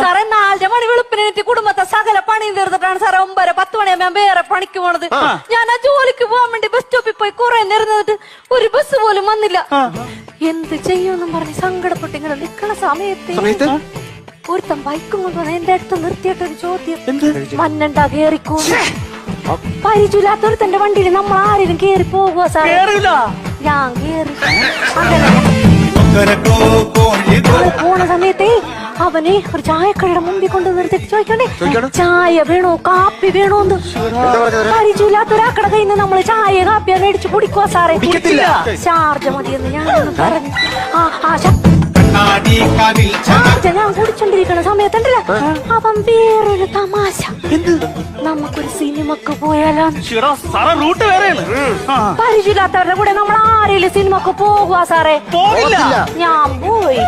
സാറേ 4 മണി വെളുപ്പിനെത്തി കുടുംബത്തെ സകല പണിയും തീർത്തിട്ടാണ് സാറേ 9-10 മണിയാകുമ്പോ ഞാൻ വേറെ പണിക്ക് പോണത്. ഞാൻ ആ ജോലിക്ക് പോകാൻ വേണ്ടി ബസ് സ്റ്റോപ്പിൽ പോയി കുറെ നേരം നിന്നിട്ട് ഒരു ബസ് പോലും വന്നില്ല. എന്ത് ചെയ്യുമെന്നും പറഞ്ഞ് സങ്കടപ്പെട്ട് ഇങ്ങനെ നിക്കണ സമയത്ത് ഒരുത്തൻ ബൈക്കും കൊണ്ടുവന്ന് എന്റെ അടുത്ത് നിർത്തിയിട്ടൊരു ചോദ്യം, മഞ്ഞണ്ടാ കേറിക്കോ. പരിചയമില്ലാത്തൊരുത്തന്റെ വണ്ടിയിൽ നമ്മൾ ആരെങ്കിലും കേറി പോകുക സാറേ? ഞാൻ കേറി. അങ്ങനെ പോണ സമയത്തേ അവനെ ഒരു ചായക്കടയുടെ മുമ്പിൽ കൊണ്ട് നിർത്തിട്ട് ചോദിക്കണേ, ചായ വേണോ കാപ്പി വേണോന്ന്. പരിചയമില്ലാത്തൊരാക്കട കയ്യിൽ നിന്ന് നമ്മള് ചായ കാപ്പിയാ മേടിച്ച് കുടിക്കുവാ സാറേ. ചാർജ് മതിയെന്ന് ഞാൻ പറഞ്ഞു. ഞാൻ കുടിച്ചോണ്ടിരിക്കണ സമയത്തുണ്ടല്ലോ അവൻ വേറൊരു തമാശ, നമുക്കൊരു സിനിമക്ക് പോയാലോ? പരിചയമില്ലാത്തവരുടെ കൂടെ നമ്മൾ ആരെങ്കിലും സിനിമക്ക് പോകുക സാറേ? ഞാൻ പോയി.